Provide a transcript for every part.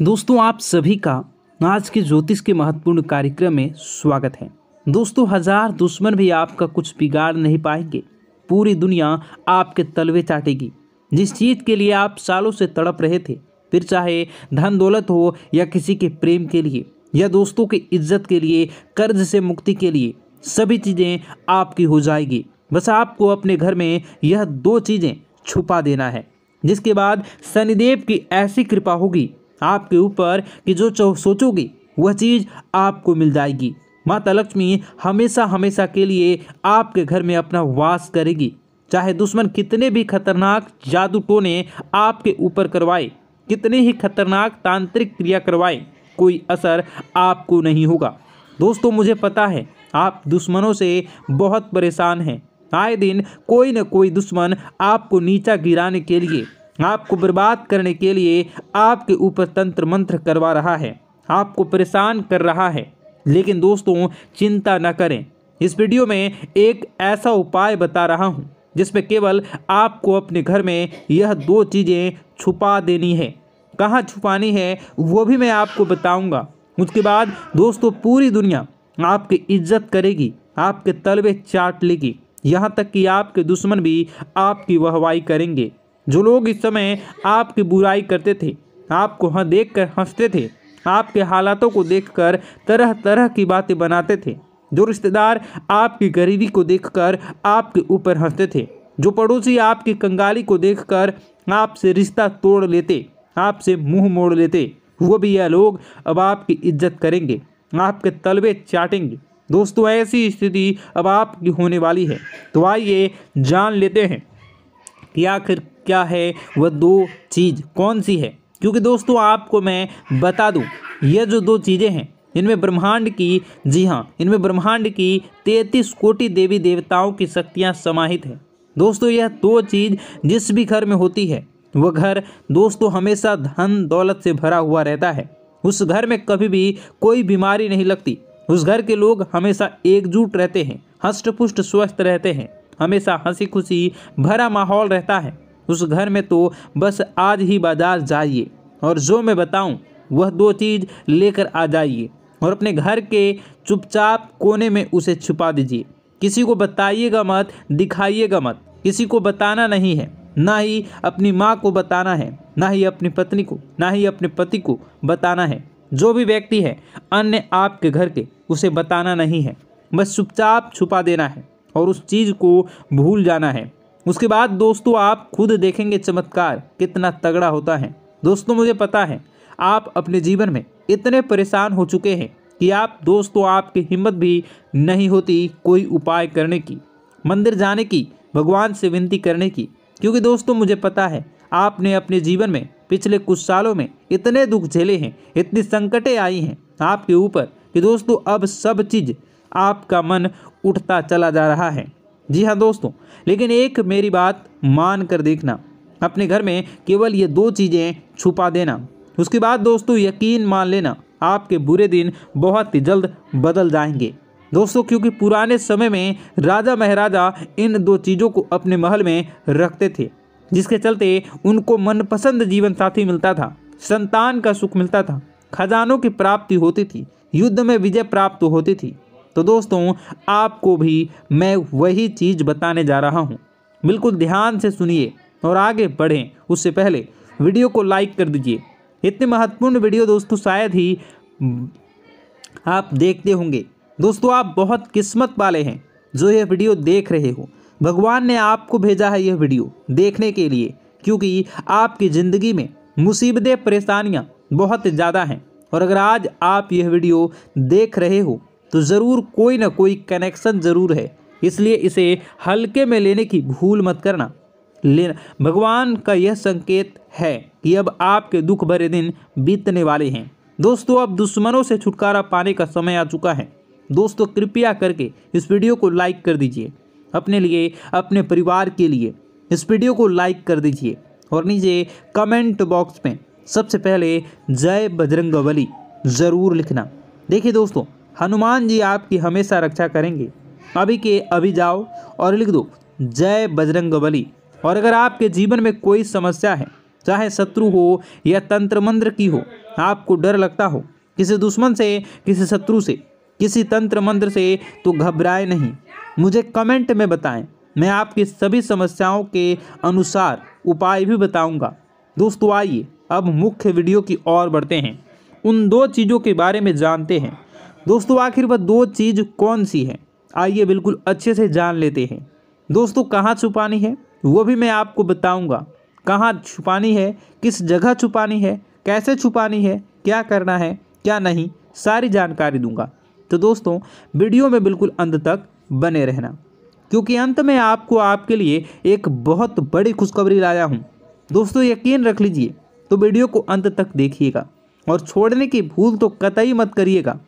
दोस्तों आप सभी का आज के ज्योतिष के महत्वपूर्ण कार्यक्रम में स्वागत है। दोस्तों हजार दुश्मन भी आपका कुछ बिगाड़ नहीं पाएंगे। पूरी दुनिया आपके तलवे चाटेगी। जिस चीज़ के लिए आप सालों से तड़प रहे थे, फिर चाहे धन दौलत हो या किसी के प्रेम के लिए या दोस्तों की इज्जत के लिए, कर्ज से मुक्ति के लिए, सभी चीज़ें आपकी हो जाएगी। बस आपको अपने घर में यह दो चीज़ें छुपा देना है, जिसके बाद शनिदेव की ऐसी कृपा होगी आपके ऊपर कि जो सोचोगे वह चीज़ आपको मिल जाएगी। माता लक्ष्मी हमेशा हमेशा के लिए आपके घर में अपना वास करेगी। चाहे दुश्मन कितने भी खतरनाक जादू टोने आपके ऊपर करवाए, कितने ही खतरनाक तांत्रिक क्रिया करवाए, कोई असर आपको नहीं होगा। दोस्तों मुझे पता है आप दुश्मनों से बहुत परेशान हैं। आए दिन कोई न कोई दुश्मन आपको नीचा गिराने के लिए, आपको बर्बाद करने के लिए आपके ऊपर तंत्र मंत्र करवा रहा है, आपको परेशान कर रहा है। लेकिन दोस्तों चिंता न करें, इस वीडियो में एक ऐसा उपाय बता रहा हूं जिसमें केवल आपको अपने घर में यह दो चीज़ें छुपा देनी है। कहाँ छुपानी है वो भी मैं आपको बताऊंगा। उसके बाद दोस्तों पूरी दुनिया आपकी इज्जत करेगी, आपके तलवे चाट लेगी, यहाँ तक कि आपके दुश्मन भी आपकी वाहवाही करेंगे। जो लोग इस समय आपकी बुराई करते थे, आपको देखकर हंसते थे, आपके हालातों को देखकर तरह तरह की बातें बनाते थे, जो रिश्तेदार आपकी गरीबी को देखकर आपके ऊपर हंसते थे, जो पड़ोसी आपकी कंगाली को देखकर आपसे रिश्ता तोड़ लेते, आपसे मुंह मोड़ लेते, वो भी यह लोग अब आपकी इज्जत करेंगे, आपके तलवे चाटेंगे। दोस्तों ऐसी स्थिति अब आपकी होने वाली है। तो आइए जान लेते हैं कि आखिर क्या है वह दो चीज़, कौन सी है। क्योंकि दोस्तों आपको मैं बता दूं, ये जो दो चीज़ें हैं इनमें ब्रह्मांड की, जी हाँ, इनमें ब्रह्मांड की 33 कोटि देवी देवताओं की शक्तियाँ समाहित हैं। दोस्तों यह दो चीज़ जिस भी घर में होती है वह घर दोस्तों हमेशा धन दौलत से भरा हुआ रहता है। उस घर में कभी भी कोई बीमारी नहीं लगती। उस घर के लोग हमेशा एकजुट रहते हैं, हष्ट पुष्ट स्वस्थ रहते हैं, हमेशा हंसी खुशी भरा माहौल रहता है। उस घर में तो बस आज ही बाजार जाइए और जो मैं बताऊं वह दो चीज़ लेकर आ जाइए और अपने घर के चुपचाप कोने में उसे छुपा दीजिए। किसी को बताइएगा मत, दिखाइएगा मत। किसी को बताना नहीं है, ना ही अपनी माँ को बताना है, ना ही अपनी पत्नी को, ना ही अपने पति को बताना है। जो भी व्यक्ति है अन्य आपके घर के, उसे बताना नहीं है, बस चुपचाप छुपा देना है और उस चीज़ को भूल जाना है। उसके बाद दोस्तों आप खुद देखेंगे चमत्कार कितना तगड़ा होता है। दोस्तों मुझे पता है आप अपने जीवन में इतने परेशान हो चुके हैं कि आप दोस्तों आपकी हिम्मत भी नहीं होती कोई उपाय करने की, मंदिर जाने की, भगवान से विनती करने की। क्योंकि दोस्तों मुझे पता है आपने अपने जीवन में पिछले कुछ सालों में इतने दुख झेले हैं, इतनी संकटें आई हैं आपके ऊपर कि दोस्तों अब सब चीज़ आपका मन उठता चला जा रहा है। जी हाँ दोस्तों, लेकिन एक मेरी बात मान कर देखना, अपने घर में केवल ये दो चीज़ें छुपा देना। उसके बाद दोस्तों यकीन मान लेना आपके बुरे दिन बहुत ही जल्द बदल जाएंगे। दोस्तों क्योंकि पुराने समय में राजा महाराजा इन दो चीज़ों को अपने महल में रखते थे, जिसके चलते उनको मनपसंद जीवन साथी मिलता था, संतान का सुख मिलता था, खजानों की प्राप्ति होती थी, युद्ध में विजय प्राप्त होती थी। तो दोस्तों आपको भी मैं वही चीज़ बताने जा रहा हूँ। बिल्कुल ध्यान से सुनिए और आगे बढ़ें उससे पहले वीडियो को लाइक कर दीजिए। इतनी महत्वपूर्ण वीडियो दोस्तों शायद ही आप देखते होंगे। दोस्तों आप बहुत किस्मत वाले हैं जो यह वीडियो देख रहे हो। भगवान ने आपको भेजा है यह वीडियो देखने के लिए, क्योंकि आपकी ज़िंदगी में मुसीबतें परेशानियाँ बहुत ज़्यादा हैं। और अगर आज आप यह वीडियो देख रहे हो तो ज़रूर कोई ना कोई कनेक्शन ज़रूर है, इसलिए इसे हल्के में लेने की भूल मत करना। भगवान का यह संकेत है कि अब आपके दुख भरे दिन बीतने वाले हैं। दोस्तों अब दुश्मनों से छुटकारा पाने का समय आ चुका है। दोस्तों कृपया करके इस वीडियो को लाइक कर दीजिए, अपने लिए, अपने परिवार के लिए इस वीडियो को लाइक कर दीजिए और नीचे कमेंट बॉक्स में सबसे पहले जय बजरंगबली ज़रूर लिखना। देखिए दोस्तों हनुमान जी आपकी हमेशा रक्षा करेंगे। अभी के अभी जाओ और लिख दो जय बजरंगबली। और अगर आपके जीवन में कोई समस्या है, चाहे शत्रु हो या तंत्र मंत्र की हो, आपको डर लगता हो किसी दुश्मन से, किसी शत्रु से, किसी तंत्र मंत्र से, तो घबराए नहीं, मुझे कमेंट में बताएं। मैं आपकी सभी समस्याओं के अनुसार उपाय भी बताऊंगा। दोस्तों आइए अब मुख्य वीडियो की ओर बढ़ते हैं, उन 2 चीज़ों के बारे में जानते हैं। दोस्तों आखिर वह 2 चीज़ कौन सी है, आइए बिल्कुल अच्छे से जान लेते हैं। दोस्तों कहाँ छुपानी है वो भी मैं आपको बताऊंगा, कहाँ छुपानी है, किस जगह छुपानी है, कैसे छुपानी है, क्या करना है क्या नहीं, सारी जानकारी दूंगा। तो दोस्तों वीडियो में बिल्कुल अंत तक बने रहना, क्योंकि अंत में आपको आपके लिए एक बहुत बड़ी खुशखबरी लाया हूँ। दोस्तों यकीन रख लीजिए, तो वीडियो को अंत तक देखिएगा और छोड़ने की भूल तो कतई मत करिएगा।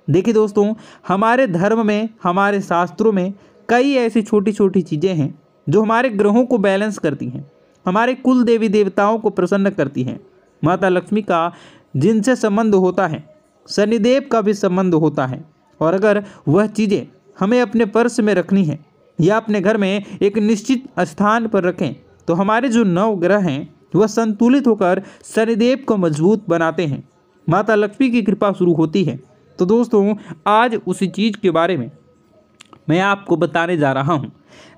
देखिए दोस्तों, हमारे धर्म में, हमारे शास्त्रों में कई ऐसी छोटी छोटी चीज़ें हैं जो हमारे ग्रहों को बैलेंस करती हैं, हमारे कुल देवी देवताओं को प्रसन्न करती हैं। माता लक्ष्मी का जिनसे संबंध होता है, शनिदेव का भी संबंध होता है। और अगर वह चीज़ें हमें अपने पर्स में रखनी है या अपने घर में एक निश्चित स्थान पर रखें, तो हमारे जो 9 ग्रह हैं वह संतुलित होकर शनिदेव को मजबूत बनाते हैं, माता लक्ष्मी की कृपा शुरू होती है। तो दोस्तों आज उसी चीज़ के बारे में मैं आपको बताने जा रहा हूँ।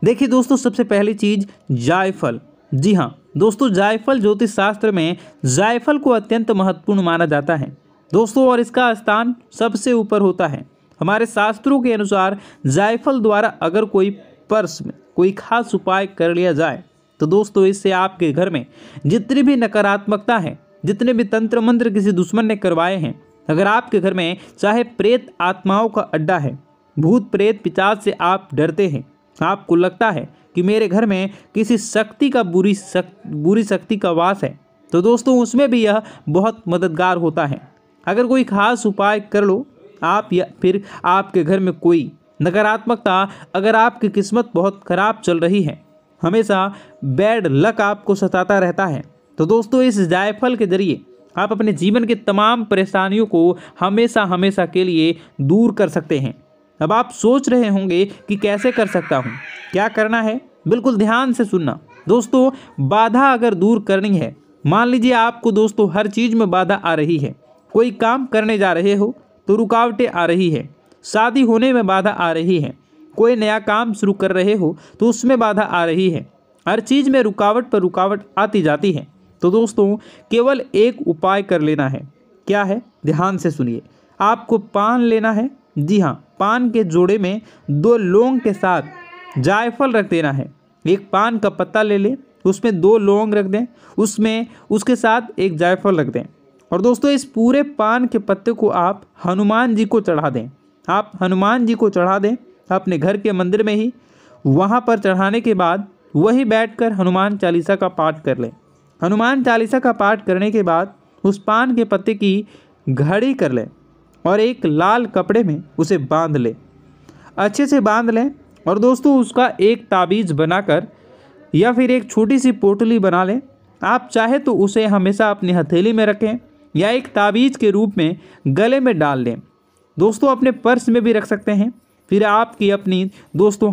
देखिए दोस्तों, सबसे पहली चीज़ जायफल। जी हाँ दोस्तों, जायफल ज्योतिष शास्त्र में जायफल को अत्यंत महत्वपूर्ण माना जाता है दोस्तों, और इसका स्थान सबसे ऊपर होता है। हमारे शास्त्रों के अनुसार जायफल द्वारा अगर कोई पर्स में कोई खास उपाय कर लिया जाए, तो दोस्तों इससे आपके घर में जितनी भी नकारात्मकता है, जितने भी तंत्र मंत्र किसी दुश्मन ने करवाए हैं, अगर आपके घर में चाहे प्रेत आत्माओं का अड्डा है, भूत प्रेत पिशाच से आप डरते हैं, आपको लगता है कि मेरे घर में किसी शक्ति का बुरी शक्ति का वास है, तो दोस्तों उसमें भी यह बहुत मददगार होता है। अगर कोई खास उपाय कर लो आप, या फिर आपके घर में कोई नकारात्मकता, अगर आपकी किस्मत बहुत खराब चल रही है, हमेशा बैड लक आपको सताता रहता है, तो दोस्तों इस जायफल के जरिए आप अपने जीवन के तमाम परेशानियों को हमेशा हमेशा के लिए दूर कर सकते हैं। अब आप सोच रहे होंगे कि कैसे कर सकता हूँ, क्या करना है, बिल्कुल ध्यान से सुनना। दोस्तों बाधा अगर दूर करनी है, मान लीजिए आपको दोस्तों हर चीज़ में बाधा आ रही है, कोई काम करने जा रहे हो तो रुकावटें आ रही है, शादी होने में बाधा आ रही है, कोई नया काम शुरू कर रहे हो तो उसमें बाधा आ रही है, हर चीज़ में रुकावट पर रुकावट आती जाती है, तो दोस्तों केवल एक उपाय कर लेना है। क्या है, ध्यान से सुनिए। आपको पान लेना है, जी हाँ, पान के जोड़े में 2 लौंग के साथ जायफल रख देना है। एक पान का पत्ता ले लें, उसमें 2 लौंग रख दें, उसमें उसके साथ एक जायफल रख दें, और दोस्तों इस पूरे पान के पत्ते को आप हनुमान जी को चढ़ा दें। आप हनुमान जी को चढ़ा दें अपने घर के मंदिर में ही। वहाँ पर चढ़ाने के बाद वहीं बैठकर हनुमान चालीसा का पाठ कर लें। हनुमान चालीसा का पाठ करने के बाद उस पान के पत्ते की घड़ी कर लें और एक लाल कपड़े में उसे बांध लें, अच्छे से बांध लें। और दोस्तों उसका एक ताबीज़ बनाकर या फिर एक छोटी सी पोटली बना लें। आप चाहे तो उसे हमेशा अपनी हथेली में रखें या एक ताबीज़ के रूप में गले में डाल लें। दोस्तों अपने पर्स में भी रख सकते हैं। फिर आपकी अपनी दोस्तों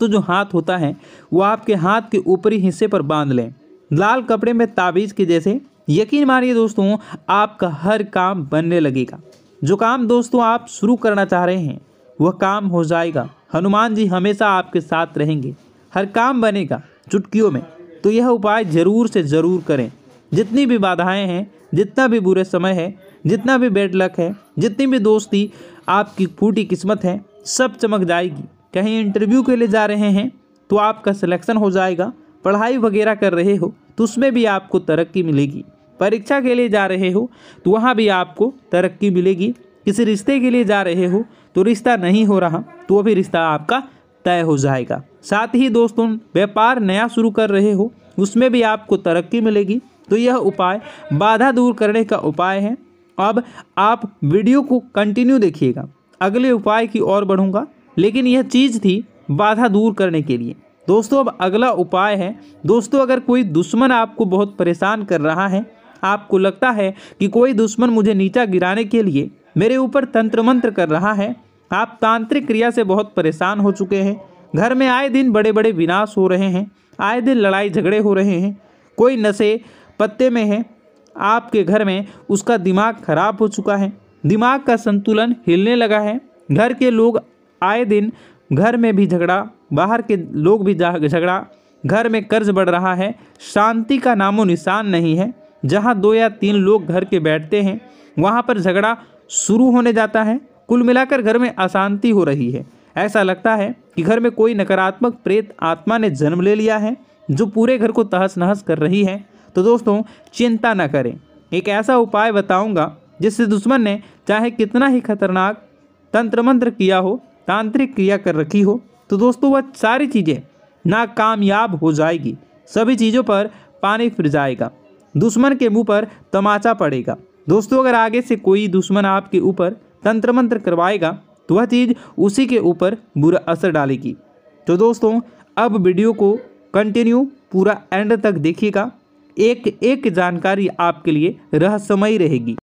जो हाथ होता है वो आपके हाथ के ऊपरी हिस्से पर बांध लें, लाल कपड़े में ताबीज़ के जैसे। यकीन मानिए दोस्तों आपका हर काम बनने लगेगा। जो काम दोस्तों आप शुरू करना चाह रहे हैं वह काम हो जाएगा। हनुमान जी हमेशा आपके साथ रहेंगे, हर काम बनेगा चुटकियों में। तो यह उपाय ज़रूर से ज़रूर करें। जितनी भी बाधाएं हैं, जितना भी बुरे समय है, जितना भी बैड लक है, जितनी भी दोस्ती आपकी फूटी किस्मत है, सब चमक जाएगी। कहीं इंटरव्यू के लिए जा रहे हैं तो आपका सिलेक्शन हो जाएगा। पढ़ाई वगैरह कर रहे हो तो उसमें भी आपको तरक्की मिलेगी। परीक्षा के लिए जा रहे हो तो वहाँ भी आपको तरक्की मिलेगी। किसी रिश्ते के लिए जा रहे हो तो रिश्ता नहीं हो रहा तो वो भी रिश्ता आपका तय हो जाएगा। साथ ही दोस्तों व्यापार नया शुरू कर रहे हो उसमें भी आपको तरक्की मिलेगी। तो यह उपाय बाधा दूर करने का उपाय है। अब आप वीडियो को कंटिन्यू देखिएगा, अगले उपाय की ओर बढ़ूंगा, लेकिन यह चीज़ थी बाधा दूर करने के लिए। दोस्तों अब अगला उपाय है। दोस्तों अगर कोई दुश्मन आपको बहुत परेशान कर रहा है, आपको लगता है कि कोई दुश्मन मुझे नीचा गिराने के लिए मेरे ऊपर तंत्र मंत्र कर रहा है, आप तांत्रिक क्रिया से बहुत परेशान हो चुके हैं, घर में आए दिन बड़े बड़े विनाश हो रहे हैं, आए दिन लड़ाई झगड़े हो रहे हैं, कोई नशे पत्ते में है, आपके घर में उसका दिमाग खराब हो चुका है, दिमाग का संतुलन हिलने लगा है, घर के लोग आए दिन घर में भी झगड़ा, बाहर के लोग भी झगड़ा, घर में कर्ज बढ़ रहा है, शांति का नामो निशान नहीं है। जहाँ 2 या 3 लोग घर के बैठते हैं वहाँ पर झगड़ा शुरू होने जाता है। कुल मिलाकर घर में अशांति हो रही है। ऐसा लगता है कि घर में कोई नकारात्मक प्रेत आत्मा ने जन्म ले लिया है जो पूरे घर को तहस नहस कर रही है। तो दोस्तों चिंता न करें, एक ऐसा उपाय बताऊंगा जिससे दुश्मन ने चाहे कितना ही खतरनाक तंत्र मंत्र किया हो, तांत्रिक क्रिया कर रखी हो, तो दोस्तों वह सारी चीज़ें नाकामयाब हो जाएगी। सभी चीज़ों पर पानी फिर जाएगा, दुश्मन के मुंह पर तमाचा पड़ेगा। दोस्तों अगर आगे से कोई दुश्मन आपके ऊपर तंत्र मंत्र करवाएगा तो वह चीज़ उसी के ऊपर बुरा असर डालेगी। तो दोस्तों अब वीडियो को कंटिन्यू पूरा एंड तक देखिएगा, एक एक जानकारी आपके लिए रहस्यमयी रहेगी।